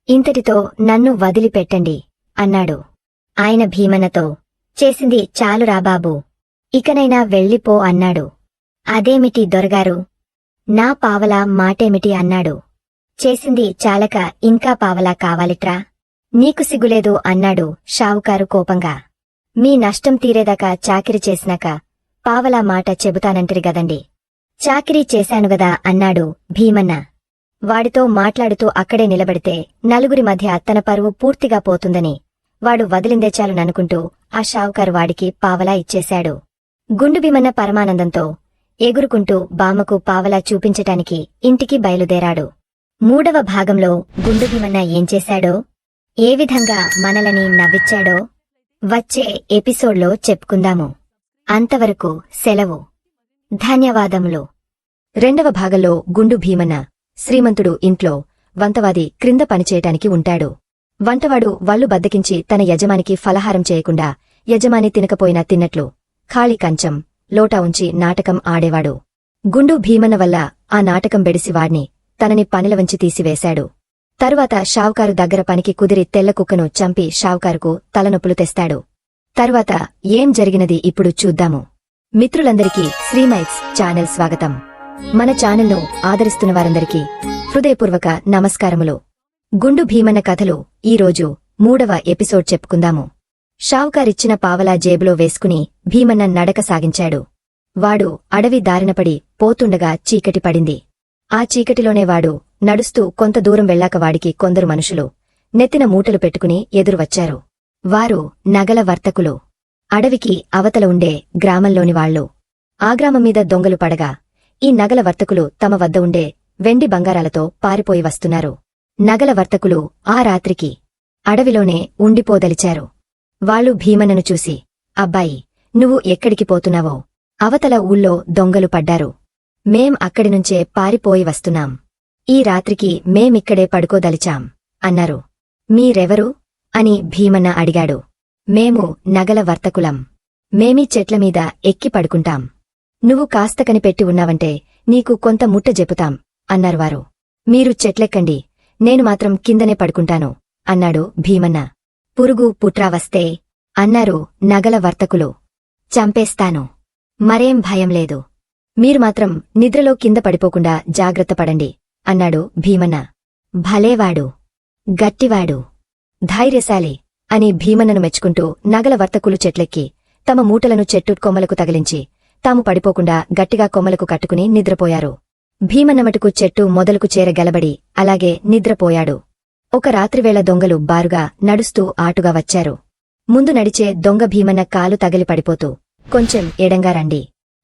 ఇంతటితో నన్ను వదిలిపెట్టండి అన్నాడు. ఆయన భీమన్నతో, చేసింది చాలురా బాబూ, ఇకనైనా వెళ్ళిపో అన్నాడు. అదేమిటి దొరగారు, నా పావలా మాటేమిటి అన్నాడు. చేసింది చాలక ఇంకా పావలా కావాలిట్రా? నీకు సిగ్గులేదు అన్నాడు షావుకారు కోపంగా. మీ నష్టం తీరేదాకా చాకిరి చేసినాక పావలా మాట చెబుతానంటిరి గదండి. చాకిరీ చేశానుగదా అన్నాడు భీమన్న. వాడితో మాట్లాడుతూ అక్కడే నిలబడితే నలుగురి మధ్య తన పరువు పూర్తిగా పోతుందని వాడు వదిలిందే చాలుననుకుంటూ ఆ షావుకారు వాడికి పావలా ఇచ్చేశాడు. గుండు భీమన్న పరమానందంతో ఎగురుకుంటూ బామ్మకు పావలా చూపించటానికి ఇంటికి బయలుదేరాడు. 3వ భాగంలో గుండు భీమన్న ఏం చేశాడో, ఏ విధంగా మనలని నవ్విచ్చాడో వచ్చే ఎపిసోడ్లో చెప్పుకుందాము. అంతవరకు సెలవు. ధన్యవాదములు. 2వ భాగంలో గుండు భీమన్న శ్రీమంతుడు ఇంట్లో వంటవాది క్రింద పనిచేయటానికి ఉంటాడు. వంటవాడు వళ్ళు బద్దకించి తన యజమానికి ఫలహారం చేయకుండా యజమాని తినకపోయినా తిన్నట్లు ఖాళీ కంచం లోటా ఉంచి నాటకం ఆడేవాడు. గుండు భీమన్న వల్ల ఆ నాటకం బెడిసి వాడ్ని తనని పనిలవంచి తీసివేశాడు. తరువాత షావుకారు దగ్గర పనికి కుదిరి తెల్ల కుక్కను చంపి షావుకారుకు తలనొప్పులు తెస్తాడు. తరువాత ఏం జరిగినది ఇప్పుడు చూద్దాము. మిత్రులందరికీ శ్రీమైట్స్ ఛానల్ స్వాగతం. మన ఛానల్ను ఆదరిస్తున్న వారందరికీ హృదయపూర్వక నమస్కారములు. గుండు భీమన్న కథలు ఈరోజు 3వ ఎపిసోడ్ చెప్పుకుందాము. షావుకారిచ్చిన పావలా జేబులో వేసుకుని భీమన్న నడక సాగించాడు. వాడు అడవి దారినపడి పోతుండగా చీకటి పడింది. ఆ చీకటిలోనే వాడు నడుస్తూ కొంత దూరం వెళ్లాక వాడికి కొందరు మనుషులు నెత్తిన మూటలు పెట్టుకుని ఎదురువచ్చారు. వారు నగల వర్తకులు. అడవికి అవతల ఉండే గ్రామంలోని వాళ్లు. ఆ గ్రామం మీద దొంగలు పడగా ఈ నగల వర్తకులు తమ వద్ద ఉండే వెండి బంగారాలతో పారిపోయి వస్తున్నారు. నగల వర్తకులు ఆ రాత్రికి అడవిలోనే ఉండిపోదలిచారు. వాళ్ళు భీమన్నను చూసి, అబ్బాయి, నువ్వు ఎక్కడికి పోతున్నావో? అవతల ఊళ్ళో దొంగలు పడ్డారు. మేం అక్కడినుంచే పారిపోయి వస్తున్నాం. ఈ రాత్రికి మేమిక్కడే పడుకోదలిచాం అన్నారు. మీరెవరు అని భీమన్న అడిగాడు. మేము నగల వర్తకులం. మేమీ చెట్లమీద ఎక్కి పడుకుంటాం. నువ్వు కాస్త కనిపెట్టి ఉన్నావంటే నీకు కొంత ముట్ట జెపుతాం అన్నారు వారు. మీరు చెట్లెక్కండి, నేను మాత్రం కిందనే పడుకుంటాను అన్నాడు భీమన్న. పురుగు పుట్రా వస్తే అన్నారు నగల వర్తకులు. చంపేస్తాను, మరేం భయం లేదు. మీరు మాత్రం నిద్రలో కింద పడిపోకుండా జాగ్రత్త పడండి అన్నాడు భీమన్న. భలేవాడు, గట్టివాడు, ధైర్యశాలి అని భీమన్నను మెచ్చుకుంటూ నగల వర్తకులు చెట్లెక్కి తమ మూటలను చెట్టు కొమ్మలకు తగిలించి తాము పడిపోకుండా గట్టిగా కొమ్మలకు కట్టుకుని నిద్రపోయారు. భీమన్నమటుకు చెట్టు మొదలుకు చేరగలబడి అలాగే నిద్రపోయాడు. ఒక రాత్రివేళ దొంగలు బారుగా నడుస్తూ ఆటుగా వచ్చారు. ముందు నడిచే దొంగ భీమన్న కాలు తగిలి పడిపోతూ, కొంచెం ఎడంగా రండి,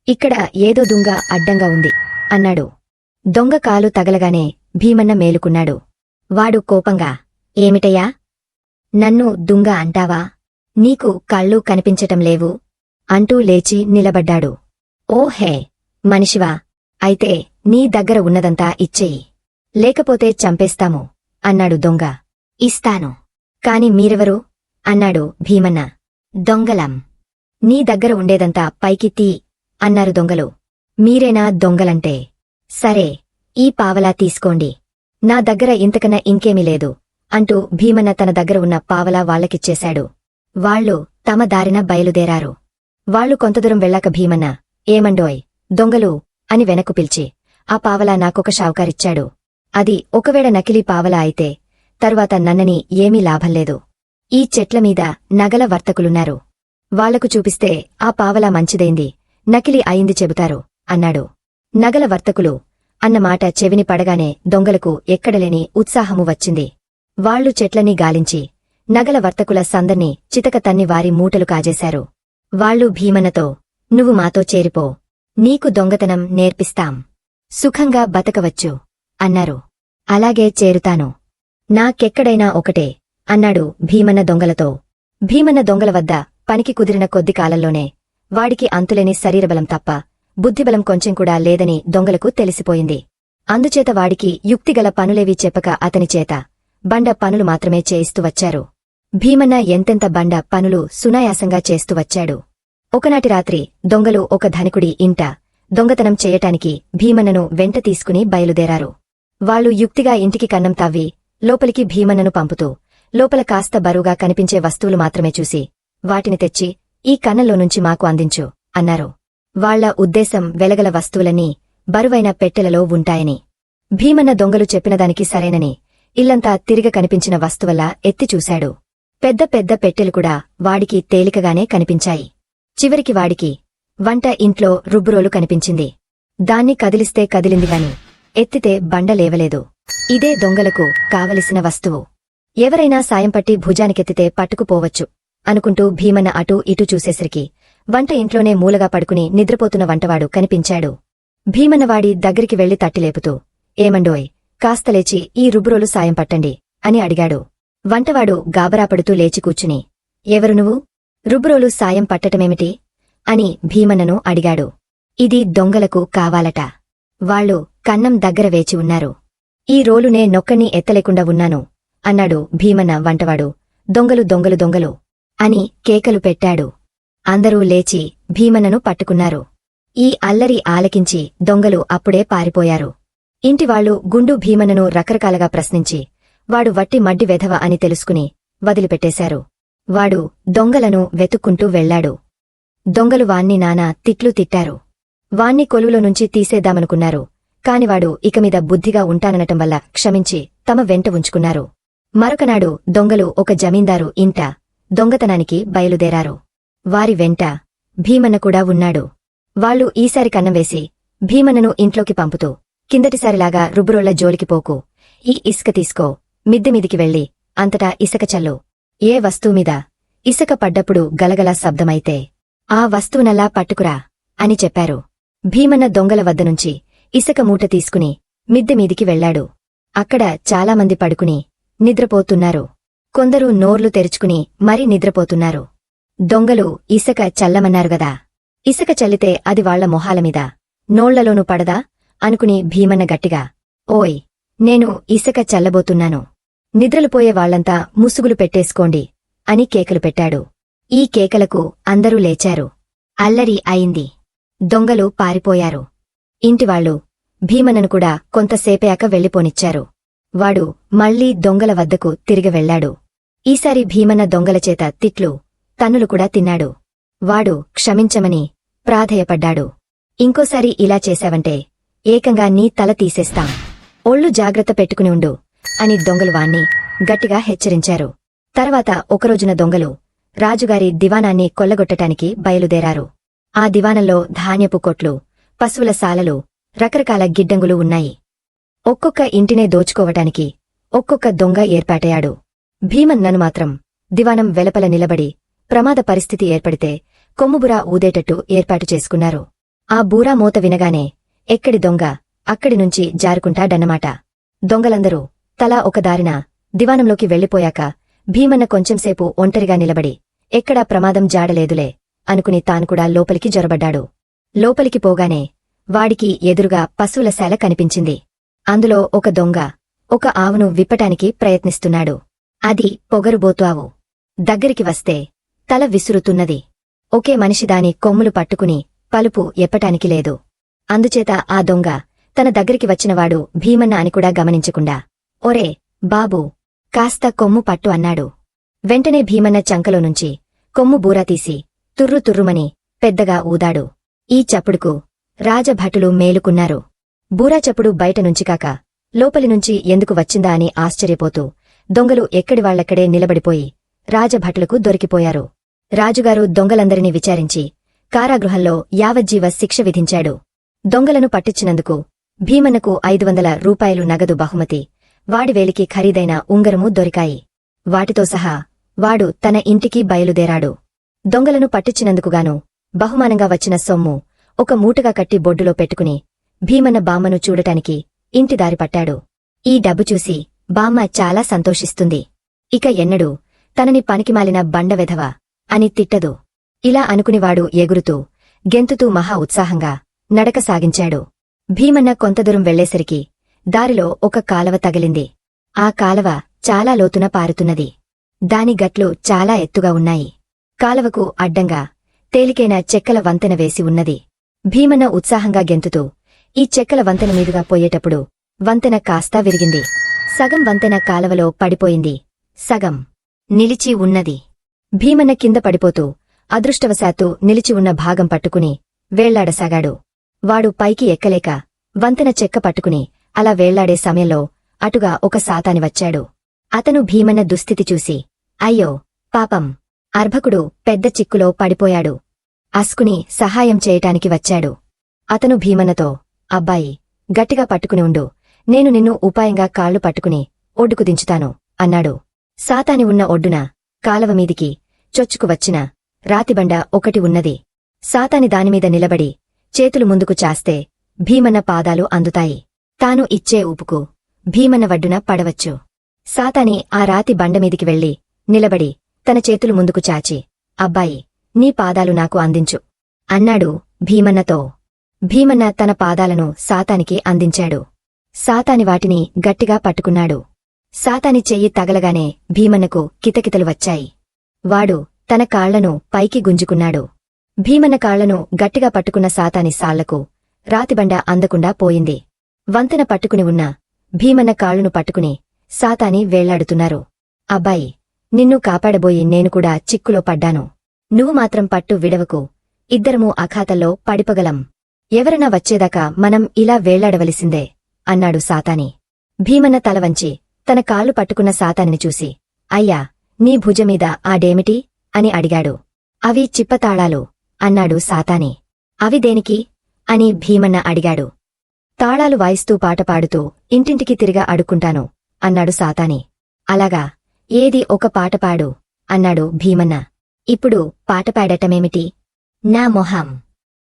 ఇక్కడ ఏదో దుంగ అడ్డంగా ఉంది అన్నాడు. దొంగ కాలు తగలగానే భీమన్న మేలుకున్నాడు. వాడు కోపంగా, ఏమిటయ్యా, నన్ను దుంగ అంటావా? నీకు కళ్ళు కనిపించటం లేవు అంటూ లేచి నిలబడ్డాడు. ఓహే, మనిషివా, అయితే నీ దగ్గర ఉన్నదంతా ఇచ్చెయ్యి, లేకపోతే చంపేస్తాము అన్నాడు దొంగ. ఇస్తాను, కాని మీరెవరు అన్నాడు భీమన్న. దొంగలం, నీ దగ్గర ఉండేదంతా పైకి తీ అన్నారు దొంగలు. మీరేనా దొంగలంటే? సరే, ఈ పావలా తీసుకోండి, నా దగ్గర ఇంతకన్నా ఇంకేమీ లేదు అంటూ భీమన్న తన దగ్గర ఉన్న పావలా వాళ్లకిచ్చేశాడు. వాళ్లు తమ దారిన బయలుదేరారు. వాళ్లు కొంతదూరం వెళ్ళాక భీమన్న, ఏమండోయ్ దొంగలు అని వెనక్కు పిలిచి, ఆ పావలా నాకొక షావుకారిచ్చాడు. అది ఒకవేళ నకిలీ పావలా అయితే తరువాత నన్నని ఏమీ లాభంలేదు. ఈ చెట్లమీద నగల వర్తకులున్నారు, వాళ్లకు చూపిస్తే ఆ పావలా మంచిదైంది, నకిలీ అయింది చెబుతారు అన్నాడు. నగల వర్తకులు అన్నమాట చెవిని పడగానే దొంగలకు ఎక్కడలేని ఉత్సాహము వచ్చింది. వాళ్లు చెట్లని గాలించి నగల వర్తకుల సందర్ని చితక తన్ని వారి మూటలు కాజేశారు. వాళ్లు భీమన్నతో, నువ్వు మాతో చేరిపో, నీకు దొంగతనం నేర్పిస్తాం, సుఖంగా బతకవచ్చు అన్నారు. అలాగే చేరుతాను, నాకెక్కడైనా ఒకటే అన్నాడు భీమన్న దొంగలతో. భీమన్న దొంగల వద్ద పనికి కుదిరిన కొద్ది కాలంలోనే వాడికి అంతులేని శరీరబలం తప్ప బుద్ధిబలం కొంచెం కూడా లేదని దొంగలకు తెలిసిపోయింది. అందుచేత వాడికి యుక్తిగల పనులేవీ చెప్పక అతనిచేత బండ పనులు మాత్రమే చేయిస్తూ వచ్చారు. భీమన్న ఎంతెంత బండ పనులు సునాయాసంగా చేస్తూ వచ్చాడు. ఒకనాటి రాత్రి దొంగలు ఒక ధనికుడి ఇంట దొంగతనం చేయటానికి భీమన్నను వెంట తీసుకుని బయలుదేరారు. వాళ్లు యుక్తిగా ఇంటికి కన్నం తవ్వి లోపలికి భీమన్నను పంపుతూ లోపల కాస్త బరువుగా కనిపించే వస్తువులు మాత్రమే చూసి, వాటిని తెచ్చి ఈ కన్నంలోనుంచి మాకు అందించు అన్నారు. వాళ్ల ఉద్దేశం వెలగల వస్తువులన్నీ బరువైన పెట్టెలలో ఉంటాయని. భీమన్న దొంగలు చెప్పినదానికి సరేనని ఇల్లంతా తిరిగ కనిపించిన వస్తువల్లా ఎత్తి చూశాడు. పెద్ద పెద్ద పెట్టెలు కూడా వాడికి తేలికగానే కనిపించాయి. చివరికి వాడికి వంట ఇంట్లో రుబ్బురోలు కనిపించింది. దాన్ని కదిలిస్తే కదిలిందిగాని ఎత్తితే బండ లేవలేదు. ఇదే దొంగలకు కావలసిన వస్తువు. ఎవరైనా సాయంపట్టి భుజానికెత్తితే పట్టుకుపోవచ్చు అనుకుంటూ భీమన్న అటూ ఇటూ చూసేసరికి వంట ఇంట్లోనే మూలగా పడుకుని నిద్రపోతున్న వంటవాడు కనిపించాడు. భీమన్నవాడి దగ్గరికి వెళ్లి తట్టిలేపుతూ, ఏమండోయ్, కాస్త లేచి ఈ రుబ్బురోలు సాయం పట్టండి అని అడిగాడు. వంటవాడు గాబరాపడుతూ లేచి కూర్చుని, ఎవరు నువ్వు, రుబ్బురోలు సాయం పట్టటమేమిటి అని భీమన్నను అడిగాడు. ఇది దొంగలకు కావాలట, వాళ్లు కన్నం దగ్గర వేచి ఉన్నారు. ఈ రోలునే నొక్కని ఎత్తలేకుండా ఉన్నాను అన్నాడు భీమన్న. వంటవాడు దొంగలు దొంగలు దొంగలు అని కేకలు పెట్టాడు. అందరూ లేచి భీమన్నను పట్టుకున్నారు. ఈ అల్లరి ఆలకించి దొంగలు అప్పుడే పారిపోయారు. ఇంటివాళ్లు గుండు భీమన్నను రకరకాలుగా ప్రశ్నించి వాడు వట్టి మడ్డి వెధవ అని తెలుసుకుని వదిలిపెట్టేశారు. వాడు దొంగలను వెతుక్కుంటూ వెళ్లాడు. దొంగలు వాణ్ణి నానా తిట్లు తిట్టారు. వాణ్ణి కొలువులో నుంచి తీసేద్దామనుకున్నారు. కానివాడు ఇకమీద బుద్ధిగా ఉంటాననటం వల్ల క్షమించి తమ వెంట ఉంచుకున్నారు. మరొకనాడు దొంగలు ఒక జమీందారు ఇంట దొంగతనానికి బయలుదేరారు. వారి వెంట భీమన్న కూడా ఉన్నాడు. వాళ్లు ఈసారి కన్నం వేసి భీమన్నను ఇంట్లోకి పంపుతూ, కిందటిసారిలాగా రుబ్బురోళ్ల జోలికి పోకు, ఈ ఇసుక తీసుకో, మిద్దెమీదికి వెళ్ళి అంతటా ఇసుక చల్లు, ఏ వస్తువుమీద ఇసుక పడ్డప్పుడు గలగలా శబ్దమైతే ఆ వస్తువునల్లా పట్టుకురా అని చెప్పారు. భీమన్న దొంగల వద్దనుంచి ఇసుక మూట తీసుకుని మిద్దెమీదికి వెళ్లాడు. అక్కడ చాలామంది పడుకుని నిద్రపోతున్నారు. కొందరు నోర్లు తెరుచుకుని మరీ నిద్రపోతున్నారు. దొంగలు ఇసుక చల్లమన్నారుగదా, ఇసుక చల్లితే అది వాళ్ల మొహాలమీద నోళ్లలోనూ పడదా అనుకుని భీమన్న గట్టిగా, ఓయ్, నేను ఇసుక చల్లబోతున్నాను, నిద్రలుపోయే వాళ్లంతా ముసుగులు పెట్టేసుకోండి అని కేకలు పెట్టాడు. ఈ కేకలకు అందరూ లేచారు. అల్లరి అయింది. దొంగలు పారిపోయారు. ఇంటివాళ్లు భీమన్నను కూడా కొంతసేపయాక వెళ్ళిపోనిచ్చారు. వాడు మళ్లీ దొంగల వద్దకు తిరిగి వెళ్లాడు. ఈసారి భీమన్న దొంగలచేత తిట్లు, తన్నులు కూడా తిన్నాడు. వాడు క్షమించమని ప్రాధేయపడ్డాడు. ఇంకోసారి ఇలా చేశావంటే ఏకంగా నీ తల తీసేస్తాం. ఒళ్ళు జాగ్రత్త పెట్టుకుని ఉండు అని దొంగలు వాణ్ణి గట్టిగా హెచ్చరించారు. తర్వాత ఒకరోజున దొంగలు రాజుగారి దివాణాన్ని కొల్లగొట్టటానికి బయలుదేరారు. ఆ దివాణంలో ధాన్యపు కొట్లు, పశువుల సాలలు, రకరకాల గిడ్డంగులు ఉన్నాయి. ఒక్కొక్క ఇంటినే దోచుకోవటానికి ఒక్కొక్క దొంగ ఏర్పాటయ్యాడు. భీమన్నను మాత్రం దివాణం వెలపల నిలబడి ప్రమాద పరిస్థితి ఏర్పడితే కొమ్ముబురా ఊదేటట్టు ఏర్పాటు చేసుకున్నారు. ఆ బూరా మోత వినగానే ఎక్కడి దొంగ అక్కడి నుంచి జారుకుంటాడన్నమాట. దొంగలందరూ తలా ఒక దారిన దివాణంలోకి వెళ్లిపోయాక భీమన్న కొంచెంసేపు ఒంటరిగా నిలబడి ఎక్కడా ప్రమాదం జాడలేదులే అనుకుని తానుకూడా లోపలికి జొరబడ్డాడు. లోపలికి పోగానే వాడికి ఎదురుగా పశువుల శాల కనిపించింది. అందులో ఒక దొంగ ఒక ఆవును విప్పటానికి ప్రయత్నిస్తున్నాడు. అది పొగరుబోతు ఆవు. దగ్గరికి వస్తే తల విసురుతున్నది. ఒకే మనిషి దాని కొమ్ములు పట్టుకుని పలుపు ఎప్పటానికి లేదు. అందుచేత ఆ దొంగ తన దగ్గరికి వచ్చినవాడు భీమన్న అని కూడా గమనించకుండా, ఒరే బాబూ, కాస్త కొమ్ము పట్టు అన్నాడు. వెంటనే భీమన్న చంకలో నుంచి కొమ్ము బూరా తీసి తుర్రు తుర్రుమని పెద్దగా ఊదాడు. ఈ చప్పుడుకు రాజభటులు మేలుకున్నారు. బూరా చప్పుడు బయటనుంచి కాక లోపలినుంచి ఎందుకు వచ్చిందా అని ఆశ్చర్యపోతూ దొంగలు ఎక్కడివాళ్లక్కడే నిలబడిపోయి రాజభటులకు దొరికిపోయారు. రాజుగారు దొంగలందరినీ విచారించి కారాగృహంలో యావజ్జీవ శిక్ష విధించాడు. దొంగలను పట్టించినందుకు భీమన్నకు 500 రూపాయలు నగదు బహుమతి, వాడి వేలికి ఖరీదైన ఉంగరము దొరికాయి. వాటితో సహా వాడు తన ఇంటికి బయలుదేరాడు. దొంగలను పట్టించినందుకుగాను బహుమానంగా వచ్చిన సొమ్ము ఒక మూటగా కట్టి బొడ్డులో పెట్టుకుని భీమన్న బామ్మను చూడటానికి ఇంటిదారి పట్టాడు. ఈ డబ్బు చూసి బామ్మ చాలా సంతోషిస్తుంది. ఇక ఎన్నడూ తనని పనికిమాలిన బండవెధవ అని తిట్టదు. ఇలా అనుకునివాడు ఎగురుతూ గెంతుతూ మహా ఉత్సాహంగా నడక సాగించాడు. భీమన్న కొంతదూరం వెళ్లేసరికి దారిలో ఒక కాలవ తగిలింది. ఆ కాలవ చాలా లోతున పారుతున్నది. దాని గట్లు చాలా ఎత్తుగా ఉన్నాయి. కాలవకు అడ్డంగా తేలికైన చెక్కల వంతెన వేసి ఉన్నది. భీమన్న ఉత్సాహంగా గెంతుతూ ఈ చెక్కల వంతెన మీదుగా పోయేటప్పుడు వంతెన కాస్తా విరిగింది. సగం వంతెన కాలవలో పడిపోయింది, సగం నిలిచి ఉన్నది. భీమన్న కింద పడిపోతూ అదృష్టవశాత్తు నిలిచి ఉన్న భాగం పట్టుకుని వేళ్లాడసాగాడు. వాడు పైకి ఎక్కలేక వంతెన చెక్క పట్టుకుని అలా వేళ్లాడే సమయంలో అటుగా ఒక సాతాని వచ్చాడు. అతను భీమన్న దుస్థితి చూసి, అయ్యో పాపం, అర్భకుడు పెద్ద చిక్కులో పడిపోయాడు అస్కుని సహాయం చేయటానికి వచ్చాడు. అతను భీమన్నతో, అబ్బాయి, గట్టిగా పట్టుకుని ఉండు, నేను నిన్ను ఉపాయంగా కాళ్లు పట్టుకుని ఒడ్డుకు దించుతాను అన్నాడు. సాతాని ఉన్న ఒడ్డున కాలవమీదికి చొచ్చుకు వచ్చిన రాతిబండ ఒకటి ఉన్నది. సాతాని దానిమీద నిలబడి చేతులు ముందుకు చాస్తే భీమన్న పాదాలు అందుతాయి. తాను ఇచ్చే ఊపుకు భీమన్న వడ్డున పడవచ్చు. సాతాని ఆ రాతి బండమీదికి వెళ్లి నిలబడి తన చేతులు ముందుకు చాచి, అబ్బాయి, నీ పాదాలు నాకు అందించు అన్నాడు భీమన్నతో. భీమన్న తన పాదాలను సాతానికి అందించాడు. సాతాని వాటిని గట్టిగా పట్టుకున్నాడు. సాతాని చెయ్యి తగలగానే భీమన్నకు కితకితలు వచ్చాయి. వాడు తన కాళ్లను పైకి గుంజుకున్నాడు. భీమన్న కాళ్లను గట్టిగా పట్టుకున్న సాతాని సాళ్లకు రాతిబండ అందకుండా పోయింది. వంతెన పట్టుకుని ఉన్న భీమన్న కాళ్లను పట్టుకుని సాతాని వేళ్లాడుతున్నారు. అబ్బాయి, నిన్ను కాపాడబోయి నేను కూడా చిక్కులో పడ్డాను. నువ్వు మాత్రం పట్టు విడవకు, ఇద్దరమూ అఖాతల్లో పడిపగలం. ఎవరన్నా వచ్చేదాకా మనం ఇలా వేళ్లాడవలసిందే అన్నాడు సాతాని. భీమన్న తలవంచి తన కాళ్లు పట్టుకున్న సాతానిని చూసి, అయ్యా, నీ భుజమీద ఆడేమిటి అని అడిగాడు. అవి చిప్పతాళాలు అన్నాడు సాతాని. అవి దేనికి అని భీమన్న అడిగాడు. తాళాలు వాయిస్తూ పాట పాడుతూ ఇంటింటికి తిరిగా అడుక్కుంటాను అన్నాడు సాతాని. అలాగా, ఏది ఒక పాట పాడు అన్నాడు భీమన్న. ఇప్పుడు పాట పాడటమేమిటి? నా మొహం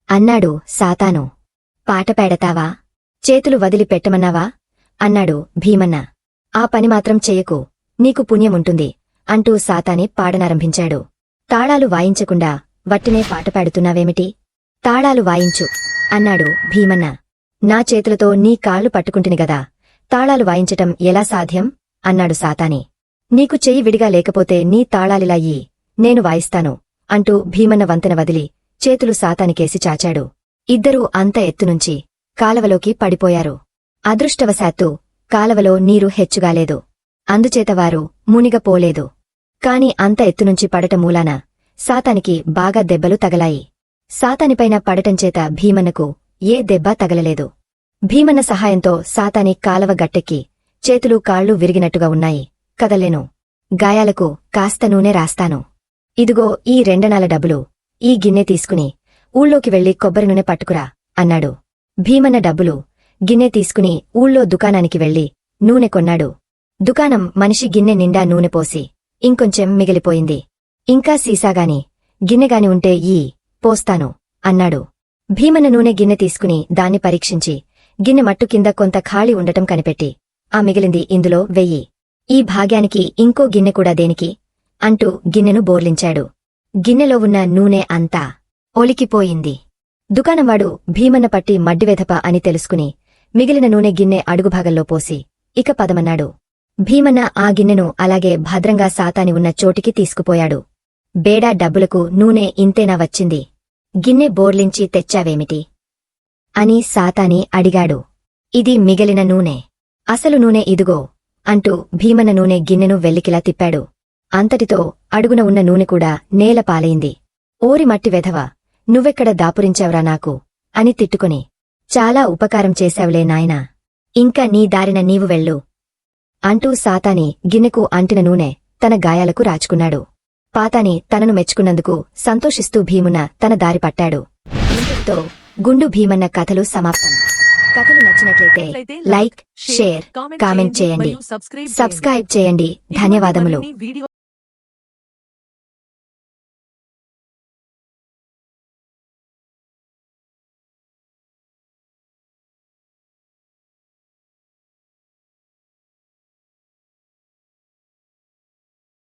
అన్నాడు సాతాను. పాట పాడతావా? చేతులు వదిలి పెట్టమన్నావా అన్నాడు భీమన్న. ఆ పని మాత్రం చెయ్యకు, నీకు పుణ్యముంటుంది అంటూ సాతాని పాడనారంభించాడు. తాళాలు వాయించకుండా వట్టినే పాట పాడుతున్నావేమిటి? తాళాలు వాయించు అన్నాడు భీమన్న. నా చేతులతో నీ కాళ్లు పట్టుకుంటుని గదా, తాళాలు వాయించటం ఎలా సాధ్యం అన్నాడు సాతాని. నీకు చెయ్యి విడిగా లేకపోతే నీ తాళాలిలా ఇయ్యి, నేను వాయిస్తాను అంటూ భీమన్న వంతెన వదిలి చేతులు సాతానికేసి చాచాడు. ఇద్దరూ అంత ఎత్తునుంచి కాలవలోకి పడిపోయారు. అదృష్టవశాత్తు కాలవలో నీరు హెచ్చుగాలేదు. అందుచేత వారు మునిగపోలేదు. కాని అంత ఎత్తునుంచి పడట మూలాన సాతానికి బాగా దెబ్బలు తగలాయి. సాతానిపైన పడటంచేత భీమన్నకు ఏ దెబ్బ తగలలేదు. భీమన్న సహాయంతో సాతాని కాలవ గట్టెక్కి చేతులు కాళ్ళు విరిగినట్టుగా ఉన్నాయి, కదలేను. గాయాలకు కాస్త నూనె రాస్తాను. ఇదిగో ఈ 2 డబ్బులు, ఈ గిన్నె తీసుకుని ఊళ్ళోకి వెళ్లి కొబ్బరి నూనె పట్టుకురా అన్నాడు. భీమన్న డబ్బులు, గిన్నె తీసుకుని ఊళ్ళో దుకాణానికి వెళ్లి నూనె కొన్నాడు. దుకాణం మనిషి గిన్నె నిండా నూనె పోసి ఇంకొంచెం మిగిలిపోయింది. ఇంకా సీసాగాని గిన్నెగాని ఉంటే పోస్తాను అన్నాడు. భీమన్న నూనె గిన్నె తీసుకుని దాన్ని పరీక్షించి గిన్నె మట్టు కింద కొంత ఖాళీ ఉండటం కనిపెట్టి ఆ మిగిలింది ఇందులో వెయ్యి. ఈ భాగ్యానికి ఇంకో గిన్నె కూడా దేనికి అంటూ గిన్నెను బోర్లించాడు. గిన్నెలో ఉన్న నూనె అంతా ఒలికిపోయింది. దుకాణంవాడు భీమన్న పట్టి మడ్డివెధప అని తెలుసుకుని మిగిలిన నూనె గిన్నె అడుగుభాగంలో పోసి ఇక పదమన్నాడు. భీమన్న ఆ గిన్నెను అలాగే భద్రంగా సాతాని ఉన్న చోటికి తీసుకుపోయాడు. బేడా డబ్బులకు నూనె ఇంతేనా వచ్చింది? గిన్నె బోర్లించి తెచ్చావేమిటి అని సాతాని అడిగాడు. ఇది మిగిలిన నూనె, అసలు నూనె ఇదుగో అంటూ భీమన్న నూనె గిన్నెను వెల్లికిలా తిప్పాడు. అంతటితో అడుగున ఉన్న నూనె కూడా నేల పాలైంది. ఓరి మట్టి వెధవ, నువ్వెక్కడ దాపురించావురా నాకు అని తిట్టుకుని, చాలా ఉపకారం చేశావులే నాయనా, ఇంకా నీ దారిన నీవు వెళ్ళు అంటూ సాతాని గిన్నెకు అంటిన నూనె తన గాయాలకు రాచుకున్నాడు. పాతాని తనను మెచ్చుకున్నందుకు సంతోషిస్తూ భీమున తన దారి పట్టాడు. ఇంతటితో గుండు భీమన్న కథలు సమాప్తం. కథలు నచ్చినట్లయితే లైక్, షేర్, కామెంట్ చేయండి. సబ్స్క్రైబ్ చేయండి. ధన్యవాదములు.